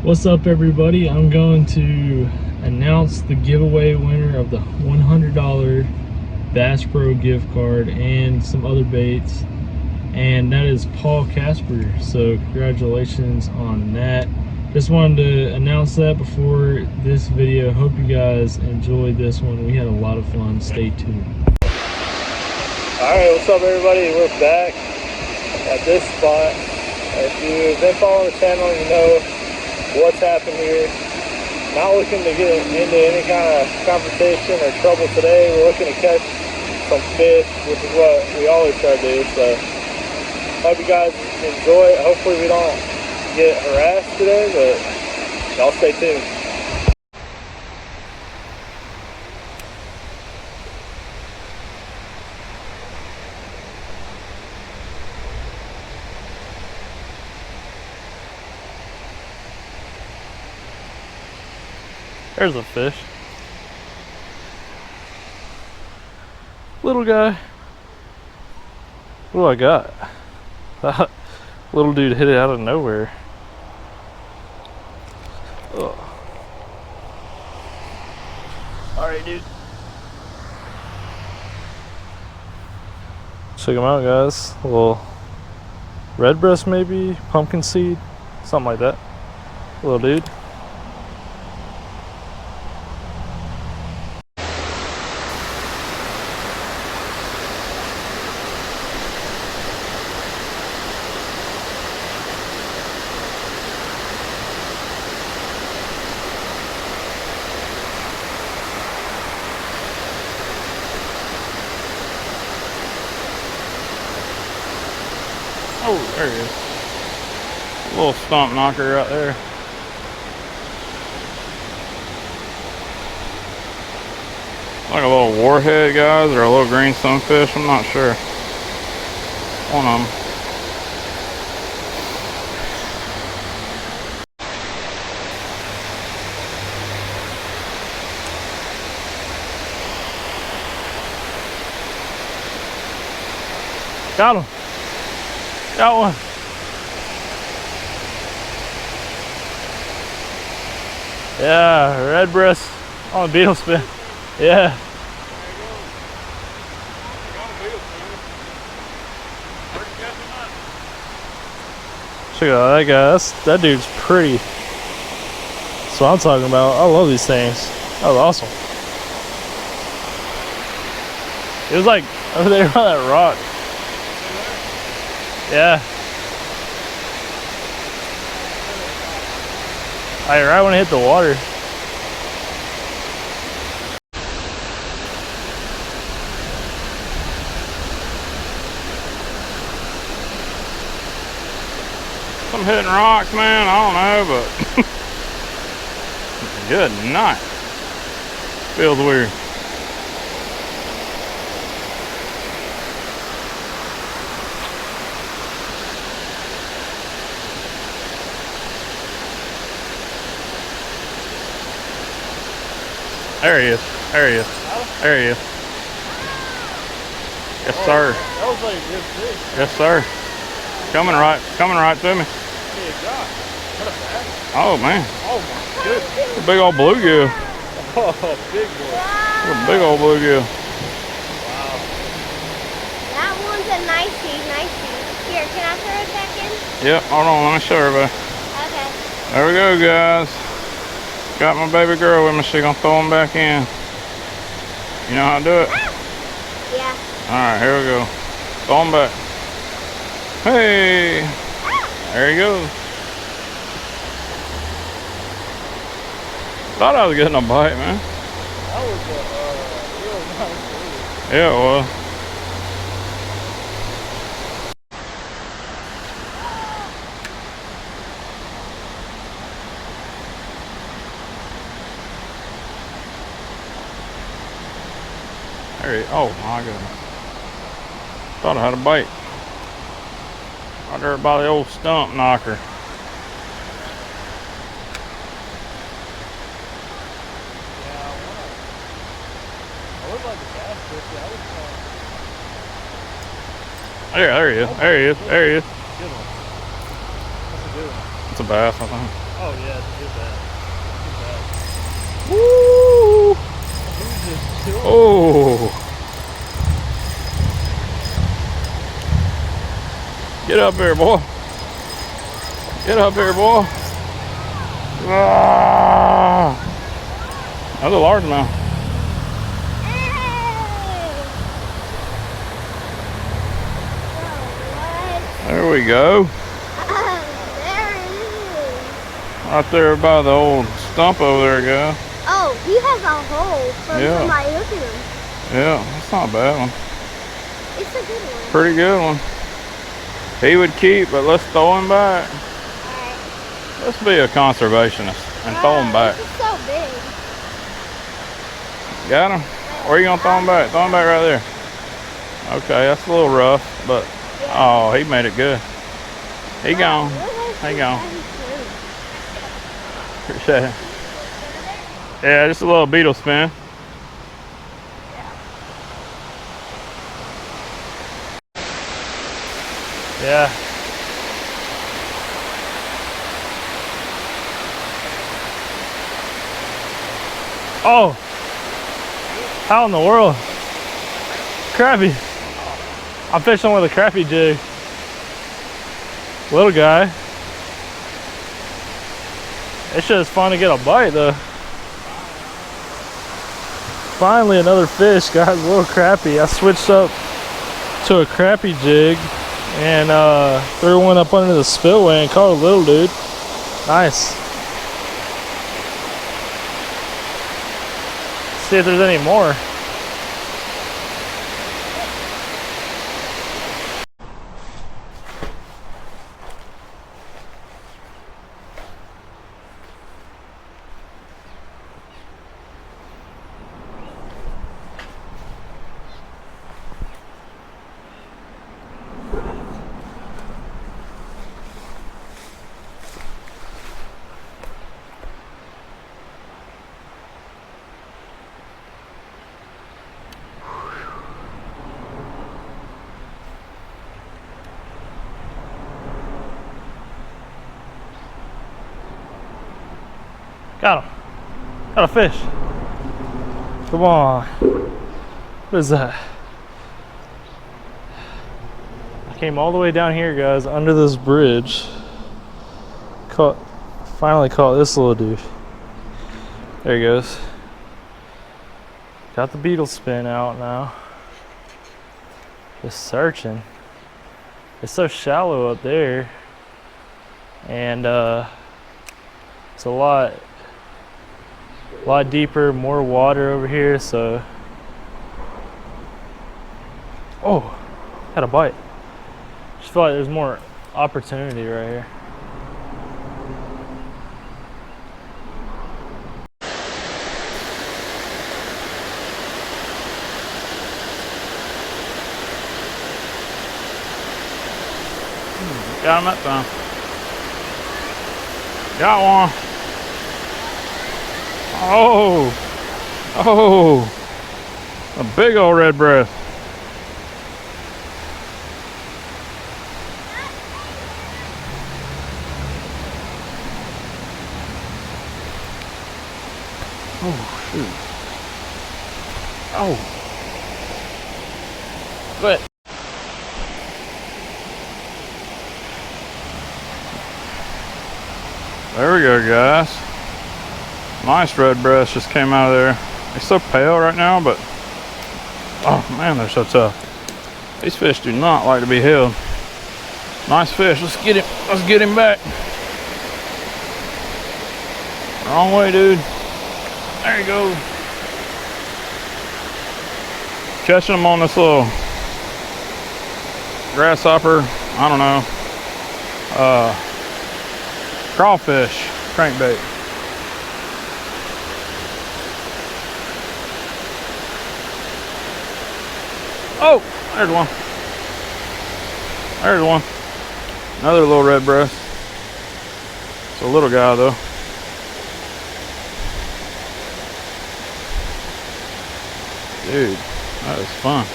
What's up, everybody? I'm going to announce the giveaway winner of the $100 Bass Pro gift card and some other baits, and that is Paul Casper. So congratulations on that. Just wanted to announce that before this video. Hope you guys enjoyed this one. We had a lot of fun. Stay tuned. Alright, what's up, everybody? We're back at this spot. If you've been following the channel, you know what's happened here. Not looking to get into any kind of confrontation or trouble today. We're looking to catch some fish, which is what we always try to do. So hope you guys enjoy it. Hopefully we don't get harassed today, but y'all stay tuned. There's a fish. Little guy. What do I got? Little dude hit it out of nowhere. Ugh. Alright, dude. Check him out, guys. A little red breast, maybe pumpkin seed, something like that. Little dude. Oh, there he is. A little stump knocker right there. Like a little warhead, guys, or a little green sunfish, I'm not sure. One of them. Got him. Got one. Yeah, red breast on a beetle spin. Yeah. Check out that guy. That dude's pretty. That's what I'm talking about. I love these things. That was awesome. It was like over there on that rock. Yeah. Right when it hit the water. I'm hitting rocks, man. I don't know, but good night. Feels weird. There he is. There he is. There he is. Yes, sir. That was like a good fish. Yes, sir. Coming right to me. Oh man. Oh my goodness. A big old bluegill. Oh, big boy. Wow. A big old bluegill. Wow. That one's a nicey. Here, can I throw it back in? Yep, hold on, let me show everybody. Okay. There we go, guys. Got my baby girl with me, she's gonna throw them back in. You know how to do it? Yeah. Alright, here we go. Throw them back. Hey! There he goes. Thought I was getting a bite, man. That was a real nice fish. Yeah, it was. There he, oh my goodness. Thought I had a bite. Right there by the old stump knocker. Yeah, there he is. There he is. There he is. Good one. That's a good one. It's a bass, I think. Oh yeah, it's too bad. Woo! He's just chilling. Oh! Get up here, boy. Get up here, boy. Ah! That's a large one. There we go. There it is. Right there by the old stump over there, guy. Oh, he has a hole from Yeah. somebody looking at him. Yeah, that's not a bad one. It's a good one. Pretty good one. He would keep, but let's throw him back. Alright. Let's be a conservationist and throw him back. This is so big. Got him? Where are you gonna throw him back? Throw him back right there. Okay, that's a little rough, but oh, he made it good. He gone. He gone. Appreciate it. Yeah, just a little beetle spin. Yeah. Oh! How in the world? Crappie. I'm fishing with a crappie jig. Little guy. It's just fun to get a bite though. Finally another fish, guys. A little crappie. I switched up to a crappie jig and threw one up under the spillway and caught a little dude. Nice. See if there's any more. Got him. Got a fish. Come on. What is that? I came all the way down here, guys, under this bridge. Finally caught this little dude. There he goes. Got the beetle spin out now. Just searching. It's so shallow up there. And it's a lot deeper, more water over here, so. Oh, had a bite. Just feel like there's more opportunity right here. Got him that time. Got one. Oh, oh, a big old red breast. Oh, shoot. Oh. Good. There we go, guys. Nice red breast just came out of there. He's so pale right now, but oh man, they're so tough. These fish do not like to be held. Nice fish. Let's get him. Let's get him back. Wrong way, dude. There you go. Catching them on this little grasshopper. I don't know. Crawfish crankbait. Oh, there's one. There's one. Another little red breast. It's a little guy though. Dude, that is fun.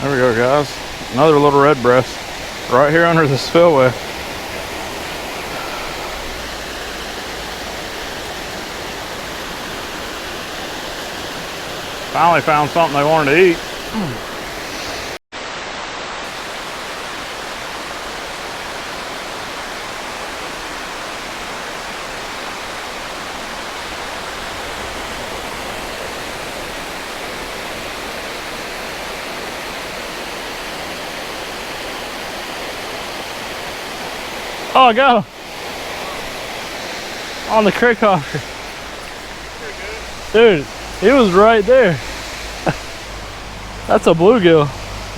There we go, guys. Another little red breast. right here under the spillway. Finally found something they wanted to eat. Oh, I got him on the crick hopper. Dude, he was right there. That's a bluegill.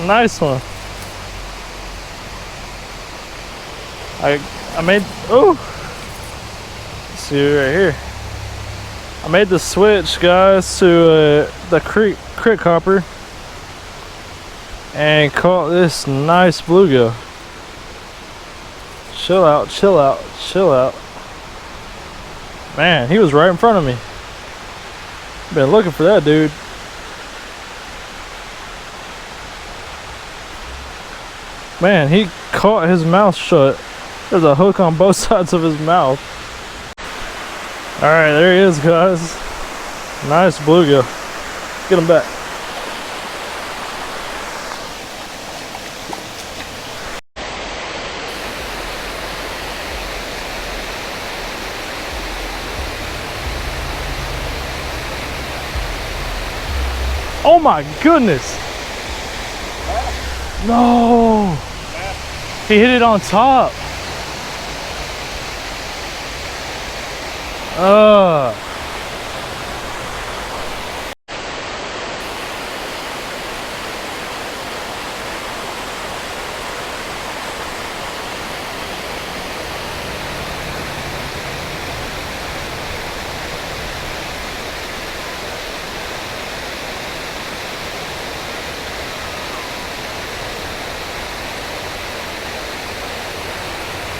Nice one. I made, oh, see right here. I made the switch, guys, to the crick hopper and caught this nice bluegill. Chill out, chill out, chill out. Man, he was right in front of me. Been looking for that dude. Man, he caught his mouth shut. There's a hook on both sides of his mouth. All right, there he is, guys. Nice bluegill. Get him back. Oh my goodness. No. He hit it on top.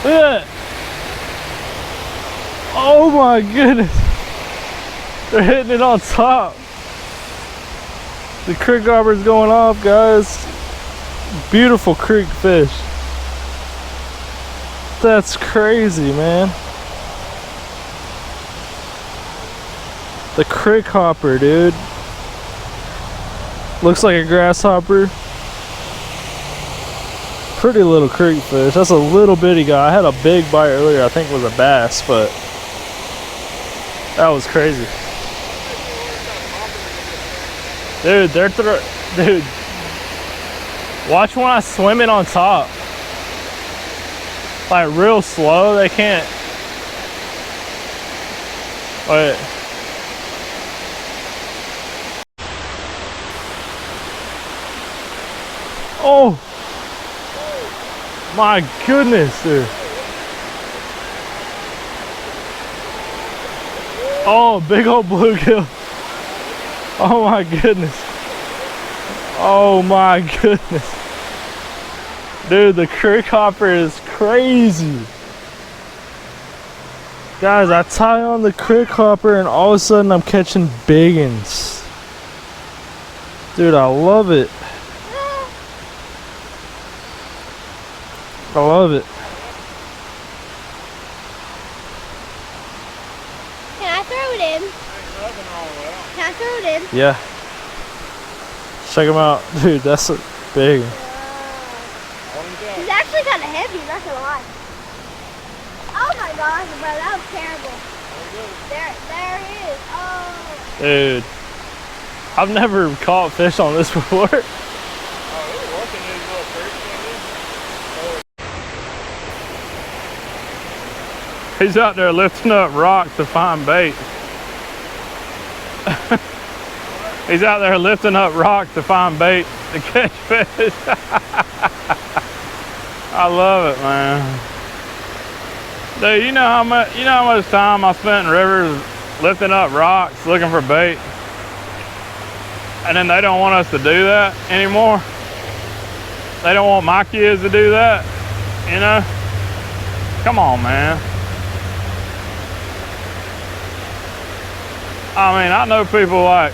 Look at that. Oh my goodness. They're hitting it on top. The crick hopper's going off, guys. Beautiful creek fish. That's crazy, man. The crick hopper, dude. Looks like a grasshopper. Pretty little creek fish. That's a little bitty guy. I had a big bite earlier. I think it was a bass, but that was crazy. Dude, dude. Watch when I swim it on top. Like real slow. They can't. Wait. Oh. My goodness, dude. Oh, big old bluegill. Oh my goodness. Oh my goodness. Dude, the crick hopper is crazy. Guys, I tie on the crick hopper and all of a sudden I'm catching big uns. Dude, I love it. I love it. Can I throw it in? Can I throw it in? Yeah. Check him out. Dude, that's a big one. He's actually kind of heavy, not gonna lie. Oh my gosh, bro, that was terrible. There he is. Oh. Dude, I've never caught fish on this before. He's out there lifting up rocks to find bait. He's out there lifting up rocks to find bait to catch fish. I love it, man. Dude, you know how much time I spent in rivers lifting up rocks looking for bait? And then they don't want us to do that anymore. They don't want my kids to do that, you know? Come on, man. I mean, I know people like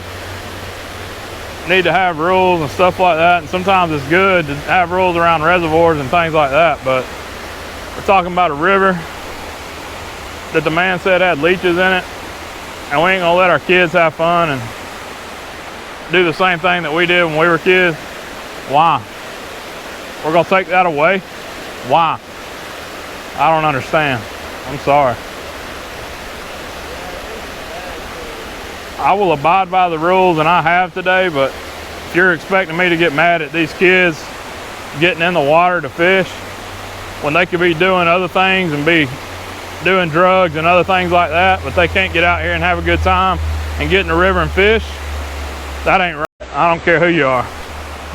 need to have rules and stuff like that, and sometimes it's good to have rules around reservoirs and things like that, but we're talking about a river that the man said had leeches in it, and we ain't gonna let our kids have fun and do the same thing that we did when we were kids. Why? We're gonna take that away? Why? I don't understand. I'm sorry. I will abide by the rules, and I have today, but if you're expecting me to get mad at these kids getting in the water to fish when they could be doing other things and be doing drugs and other things like that, but they can't get out here and have a good time and get in the river and fish, that ain't right. I don't care who you are.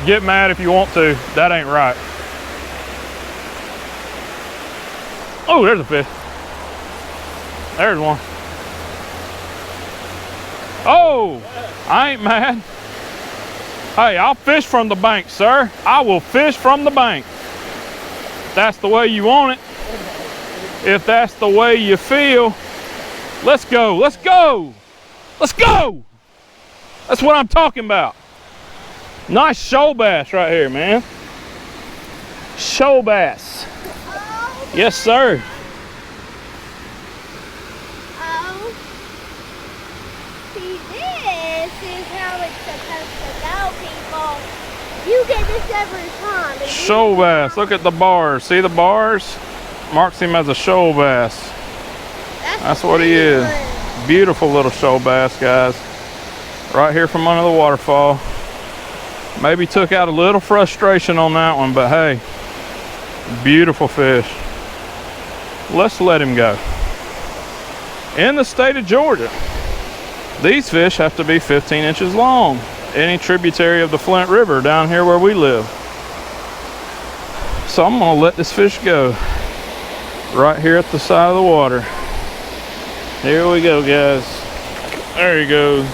Get mad if you want to, that ain't right. Oh, there's a fish. There's one. Oh, I ain't mad. Hey, I'll fish from the bank, sir. I will fish from the bank. If that's the way you want it. If that's the way you feel. Let's go, let's go. Let's go. That's what I'm talking about. Nice shoal bass right here, man. Shoal bass. Yes, sir. You get this every time. Shoal bass. Look at the bars. See the bars? Marks him as a shoal bass. That's what he is. Beautiful little shoal bass, guys. Right here from under the waterfall. Maybe took out a little frustration on that one, but hey, beautiful fish. Let's let him go. In the state of Georgia, these fish have to be 15 inches long. Any tributary of the Flint River down here where we live. So I'm gonna let this fish go right here at the side of the water. Here we go, guys. There he goes.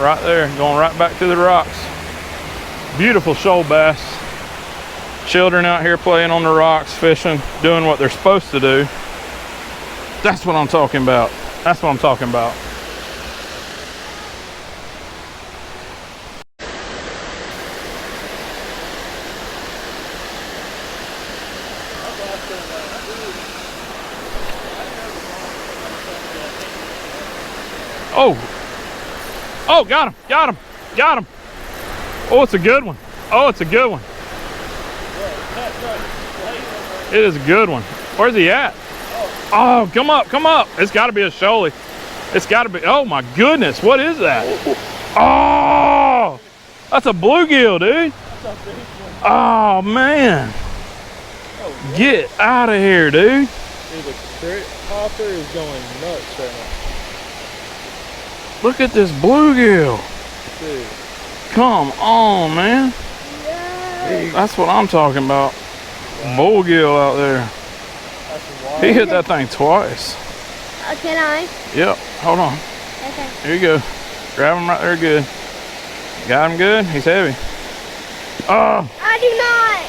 Right there, going right back to the rocks. Beautiful shoal bass. Children out here playing on the rocks, fishing, doing what they're supposed to do. That's what I'm talking about. That's what I'm talking about. Oh, oh, got him, got him, got him. Oh, it's a good one. Oh, it's a good one. It is a good one. Where's he at? Oh, come up, come up. It's got to be a shoalie. It's got to be. Oh my goodness, what is that? Oh, that's a bluegill, dude. Oh man, get out of here, dude. Dude, the hopper is going nuts right now. Look at this bluegill. Dude. Come on, man. Yeah. That's what I'm talking about. Wow. Bullgill out there. He hit that thing twice. Can I? Yep. Hold on. Okay. Here you go. Grab him right there good. Got him good? He's heavy. Oh. I do not.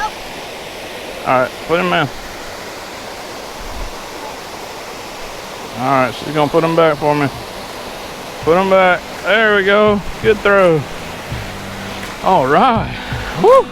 Oh. All right. Put him in. All right. She's going to put him back for me. Put him back. There we go. Good throw. All right. Woo.